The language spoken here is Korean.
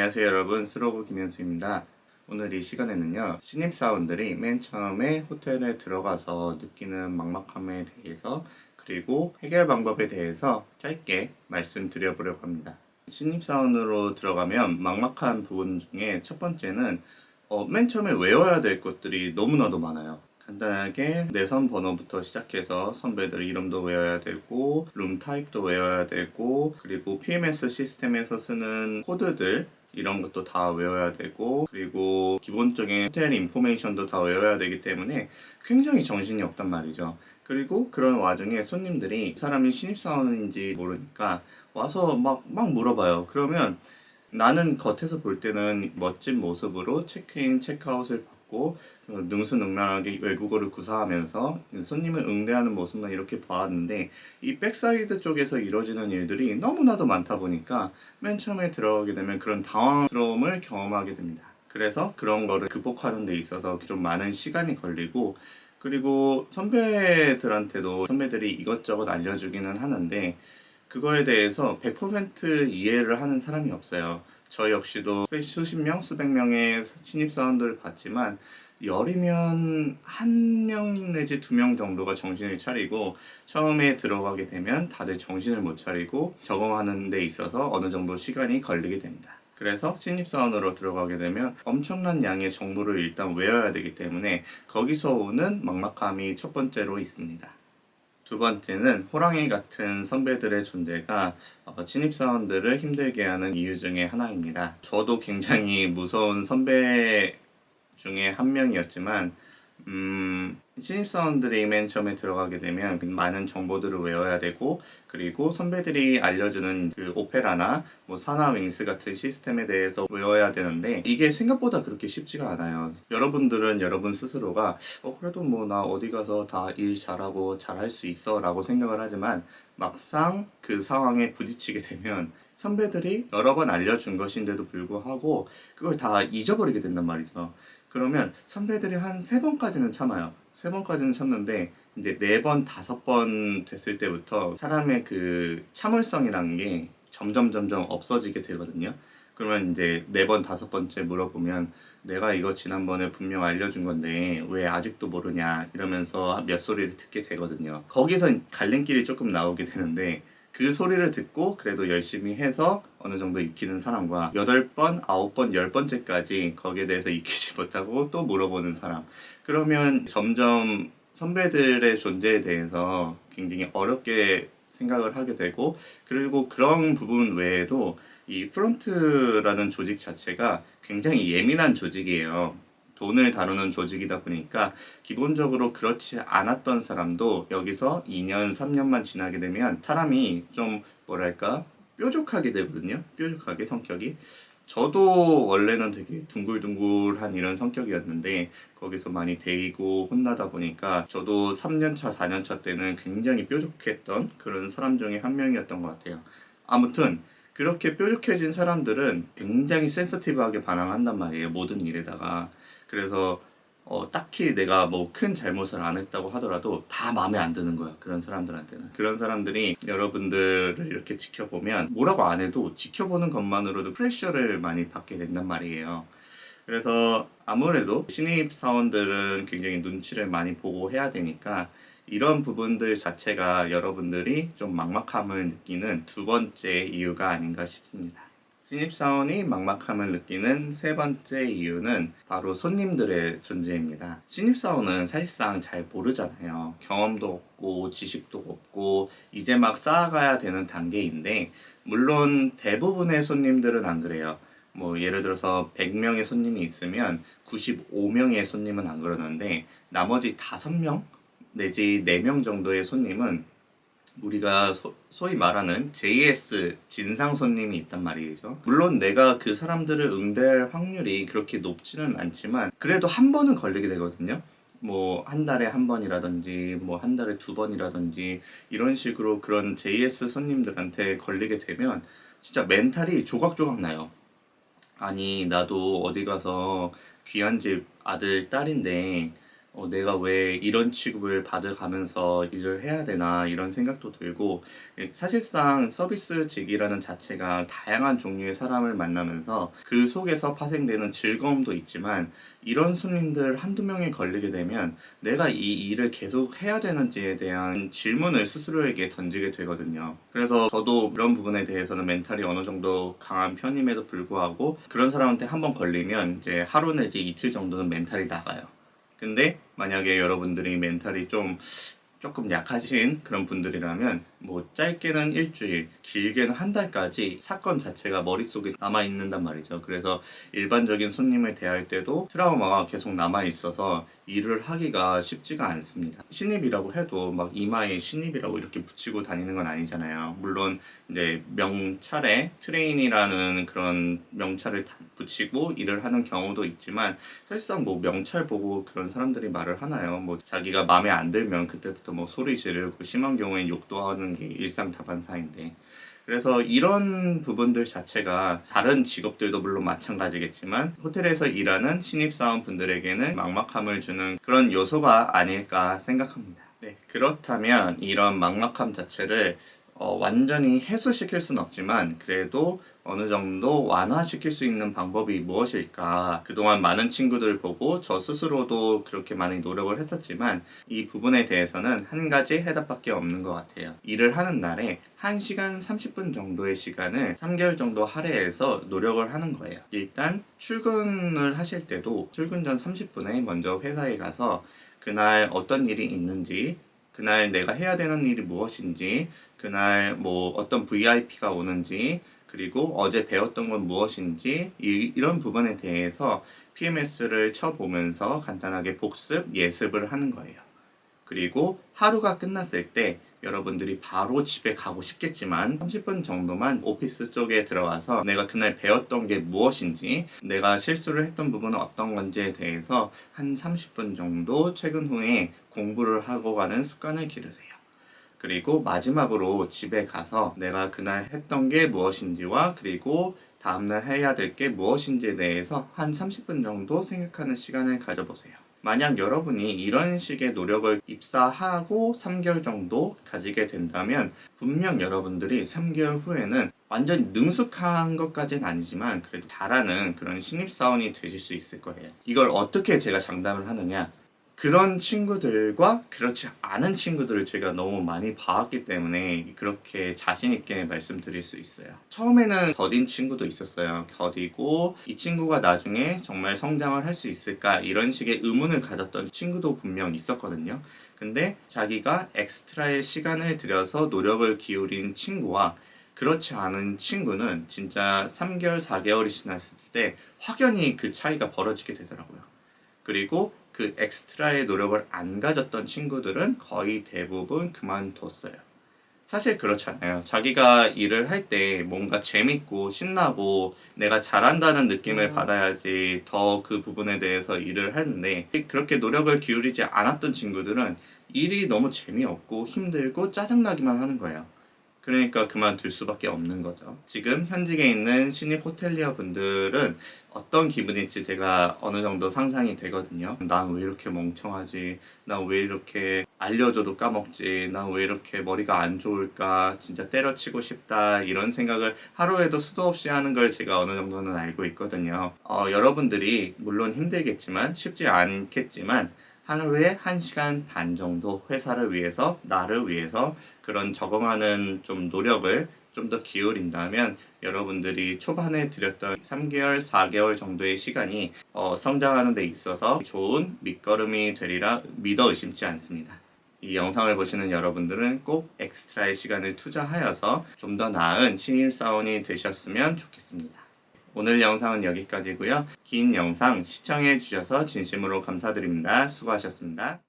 안녕하세요 여러분, 스로브 김현수입니다. 오늘 이 시간에는요, 신입사원들이 맨 처음에 호텔에 들어가서 느끼는 막막함에 대해서 그리고 해결 방법에 대해서 짧게 말씀드려보려고 합니다. 신입사원으로 들어가면 막막한 부분 중에 첫 번째는 맨 처음에 외워야 될 것들이 너무나도 많아요. 간단하게 내선 번호부터 시작해서 선배들 이름도 외워야 되고 룸 타입도 외워야 되고 그리고 PMS 시스템에서 쓰는 코드들 이런 것도 다 외워야 되고 그리고 기본적인 호텔 인포메이션도 다 외워야 되기 때문에 굉장히 정신이 없단 말이죠. 그리고 그런 와중에 손님들이 이 사람이 신입사원인지 모르니까 와서 막 물어봐요. 그러면 나는 겉에서 볼 때는 멋진 모습으로 체크인, 체크아웃을 받고 능수능란하게 외국어를 구사하면서 손님을 응대하는 모습만 이렇게 봐왔는데 이 백사이드 쪽에서 이루어지는 일들이 너무나도 많다 보니까 맨 처음에 들어가게 되면 그런 당황스러움을 경험하게 됩니다. 그래서 그런 거를 극복하는 데 있어서 좀 많은 시간이 걸리고 그리고 선배들한테도 선배들이 이것저것 알려주기는 하는데 그거에 대해서 100% 이해를 하는 사람이 없어요. 저 역시도 수십 명, 수백 명의 신입사원들을 봤지만 열이면 한 명 내지 두 명 정도가 정신을 차리고 처음에 들어가게 되면 다들 정신을 못 차리고 적응하는 데 있어서 어느 정도 시간이 걸리게 됩니다. 그래서 신입사원으로 들어가게 되면 엄청난 양의 정보를 일단 외워야 되기 때문에 거기서 오는 막막함이 첫 번째로 있습니다. 두 번째는 호랑이 같은 선배들의 존재가 신입사원들을 힘들게 하는 이유 중에 하나입니다. 저도 굉장히 무서운 선배 중에 한 명이었지만 신입사원들이 맨 처음에 들어가게 되면 많은 정보들을 외워야 되고 그리고 선배들이 알려주는 그 오페라나 뭐 사나윙스 같은 시스템에 대해서 외워야 되는데 이게 생각보다 그렇게 쉽지가 않아요. 여러분들은 여러분 스스로가 그래도 뭐 나 어디 가서 다 일 잘하고 잘할 수 있어 라고 생각을 하지만 막상 그 상황에 부딪히게 되면 선배들이 여러 번 알려준 것인데도 불구하고 그걸 다 잊어버리게 된단 말이죠. 그러면 선배들이 한 세 번까지는 참아요. 세 번까지는 참는데 이제 네 번, 다섯 번 됐을 때부터 사람의 그 참을성이라는 게 점점 없어지게 되거든요. 그러면 이제 네 번, 다섯 번째 물어보면 내가 이거 지난번에 분명 알려준 건데 왜 아직도 모르냐 이러면서 몇 소리를 듣게 되거든요. 거기서 갈림길이 조금 나오게 되는데 그 소리를 듣고 그래도 열심히 해서 어느 정도 익히는 사람과 8번, 9번, 10번째까지 거기에 대해서 익히지 못하고 또 물어보는 사람. 그러면 점점 선배들의 존재에 대해서 굉장히 어렵게 생각을 하게 되고 그리고 그런 부분 외에도 이 프론트라는 조직 자체가 굉장히 예민한 조직이에요. 돈을 다루는 조직이다 보니까 기본적으로 그렇지 않았던 사람도 여기서 2년, 3년만 지나게 되면 사람이 좀 뭐랄까 뾰족하게 되거든요. 뾰족하게 성격이. 저도 원래는 되게 둥글둥글한 이런 성격이었는데 거기서 많이 데이고 혼나다 보니까 저도 3년차, 4년차 때는 굉장히 뾰족했던 그런 사람 중에 한 명이었던 것 같아요. 아무튼 그렇게 뾰족해진 사람들은 굉장히 센서티브하게 반응한단 말이에요. 모든 일에다가. 그래서 딱히 내가 뭐 큰 잘못을 안 했다고 하더라도 다 마음에 안 드는 거야. 그런 사람들한테는. 그런 사람들이 여러분들을 이렇게 지켜보면 뭐라고 안 해도 지켜보는 것만으로도 프레셔를 많이 받게 된단 말이에요. 그래서 아무래도 신입 사원들은 굉장히 눈치를 많이 보고 해야 되니까 이런 부분들 자체가 여러분들이 좀 막막함을 느끼는 두 번째 이유가 아닌가 싶습니다. 신입사원이 막막함을 느끼는 세 번째 이유는 바로 손님들의 존재입니다. 신입사원은 사실상 잘 모르잖아요. 경험도 없고 지식도 없고 이제 막 쌓아가야 되는 단계인데 물론 대부분의 손님들은 안 그래요. 뭐 예를 들어서 100명의 손님이 있으면 95명의 손님은 안 그러는데 나머지 5명 내지 4명 정도의 손님은 우리가 소위 말하는 JS 진상 손님이 있단 말이죠. 물론 내가 그 사람들을 응대할 확률이 그렇게 높지는 않지만 그래도 한 번은 걸리게 되거든요. 뭐 한 달에 한 번이라든지 뭐 한 달에 두 번이라든지 이런 식으로 그런 JS 손님들한테 걸리게 되면 진짜 멘탈이 조각조각 나요. 아니 나도 어디 가서 귀한 집 아들 딸인데 내가 왜 이런 취급을 받아가면서 일을 해야 되나 이런 생각도 들고 사실상 서비스직이라는 자체가 다양한 종류의 사람을 만나면서 그 속에서 파생되는 즐거움도 있지만 이런 손님들 한두 명이 걸리게 되면 내가 이 일을 계속 해야 되는지에 대한 질문을 스스로에게 던지게 되거든요. 그래서 저도 그런 부분에 대해서는 멘탈이 어느 정도 강한 편임에도 불구하고 그런 사람한테 한번 걸리면 이제 하루 내지 이틀 정도는 멘탈이 나가요. 근데 만약에 여러분들이 멘탈이 조금 약하신 그런 분들이라면 뭐 짧게는 일주일, 길게는 한 달까지 사건 자체가 머릿속에 남아있는단 말이죠. 그래서 일반적인 손님을 대할 때도 트라우마가 계속 남아있어서 일을 하기가 쉽지가 않습니다. 신입이라고 해도 막 이마에 신입이라고 이렇게 붙이고 다니는 건 아니잖아요. 물론 이제 명찰에 트레인이라는 그런 명찰을 붙이고 일을 하는 경우도 있지만 사실상 뭐 명찰 보고 그런 사람들이 말을 하나요? 뭐 자기가 마음에 안 들면 그때부터 뭐 소리 지르고 심한 경우엔 욕도 하는 게 일상다반사인데 그래서 이런 부분들 자체가 다른 직업들도 물론 마찬가지겠지만 호텔에서 일하는 신입사원분들에게는 막막함을 주는 그런 요소가 아닐까 생각합니다. 네, 그렇다면 이런 막막함 자체를 완전히 해소시킬 수는 없지만 그래도 어느 정도 완화시킬 수 있는 방법이 무엇일까? 그동안 많은 친구들 보고 저 스스로도 그렇게 많이 노력을 했었지만 이 부분에 대해서는 한 가지 해답밖에 없는 것 같아요. 일을 하는 날에 1시간 30분 정도의 시간을 3개월 정도 할애해서 노력을 하는 거예요. 일단 출근을 하실 때도 출근 전 30분에 먼저 회사에 가서 그날 어떤 일이 있는지 그날 내가 해야 되는 일이 무엇인지 그날 뭐 어떤 VIP가 오는지 그리고 어제 배웠던 건 무엇인지 이런 부분에 대해서 PMS를 쳐보면서 간단하게 복습, 예습을 하는 거예요. 그리고 하루가 끝났을 때 여러분들이 바로 집에 가고 싶겠지만 30분 정도만 오피스 쪽에 들어가서 내가 그날 배웠던 게 무엇인지 내가 실수를 했던 부분은 어떤 건지에 대해서 한 30분 정도 퇴근 후에 공부를 하고 가는 습관을 기르세요. 그리고 마지막으로 집에 가서 내가 그날 했던 게 무엇인지와 그리고 다음날 해야 될 게 무엇인지에 대해서 한 30분 정도 생각하는 시간을 가져보세요. 만약 여러분이 이런 식의 노력을 입사하고 3개월 정도 가지게 된다면 분명 여러분들이 3개월 후에는 완전 능숙한 것까지는 아니지만 그래도 잘하는 그런 신입사원이 되실 수 있을 거예요. 이걸 어떻게 제가 장담을 하느냐? 그런 친구들과 그렇지 않은 친구들을 제가 너무 많이 봐왔기 때문에 그렇게 자신있게 말씀드릴 수 있어요. 처음에는 더딘 친구도 있었어요. 더디고 이 친구가 나중에 정말 성장을 할 수 있을까 이런 식의 의문을 가졌던 친구도 분명 있었거든요. 근데 자기가 엑스트라의 시간을 들여서 노력을 기울인 친구와 그렇지 않은 친구는 진짜 3개월, 4개월이 지났을 때 확연히 그 차이가 벌어지게 되더라고요. 그리고 그 엑스트라의 노력을 안 가졌던 친구들은 거의 대부분 그만뒀어요. 사실 그렇잖아요. 자기가 일을 할 때 뭔가 재밌고 신나고 내가 잘한다는 느낌을 받아야지 더 그 부분에 대해서 일을 하는데 그렇게 노력을 기울이지 않았던 친구들은 일이 너무 재미없고 힘들고 짜증나기만 하는 거예요. 그러니까 그만둘 수밖에 없는 거죠. 지금 현직에 있는 신입 호텔리어 분들은 어떤 기분일지 제가 어느 정도 상상이 되거든요. 난 왜 이렇게 멍청하지? 난 왜 이렇게 알려줘도 까먹지? 난 왜 이렇게 머리가 안 좋을까? 진짜 때려치고 싶다. 이런 생각을 하루에도 수도 없이 하는 걸 제가 어느 정도는 알고 있거든요. 여러분들이 물론 힘들겠지만 쉽지 않겠지만 하루에 1시간 반 정도 회사를 위해서 나를 위해서 그런 적응하는 좀 노력을 좀 더 기울인다면 여러분들이 초반에 들였던 3개월, 4개월 정도의 시간이 성장하는 데 있어서 좋은 밑거름이 되리라 믿어 의심치 않습니다. 이 영상을 보시는 여러분들은 꼭 엑스트라의 시간을 투자하여서 좀 더 나은 신입사원이 되셨으면 좋겠습니다. 오늘 영상은 여기까지고요. 긴 영상 시청해 주셔서 진심으로 감사드립니다. 수고하셨습니다.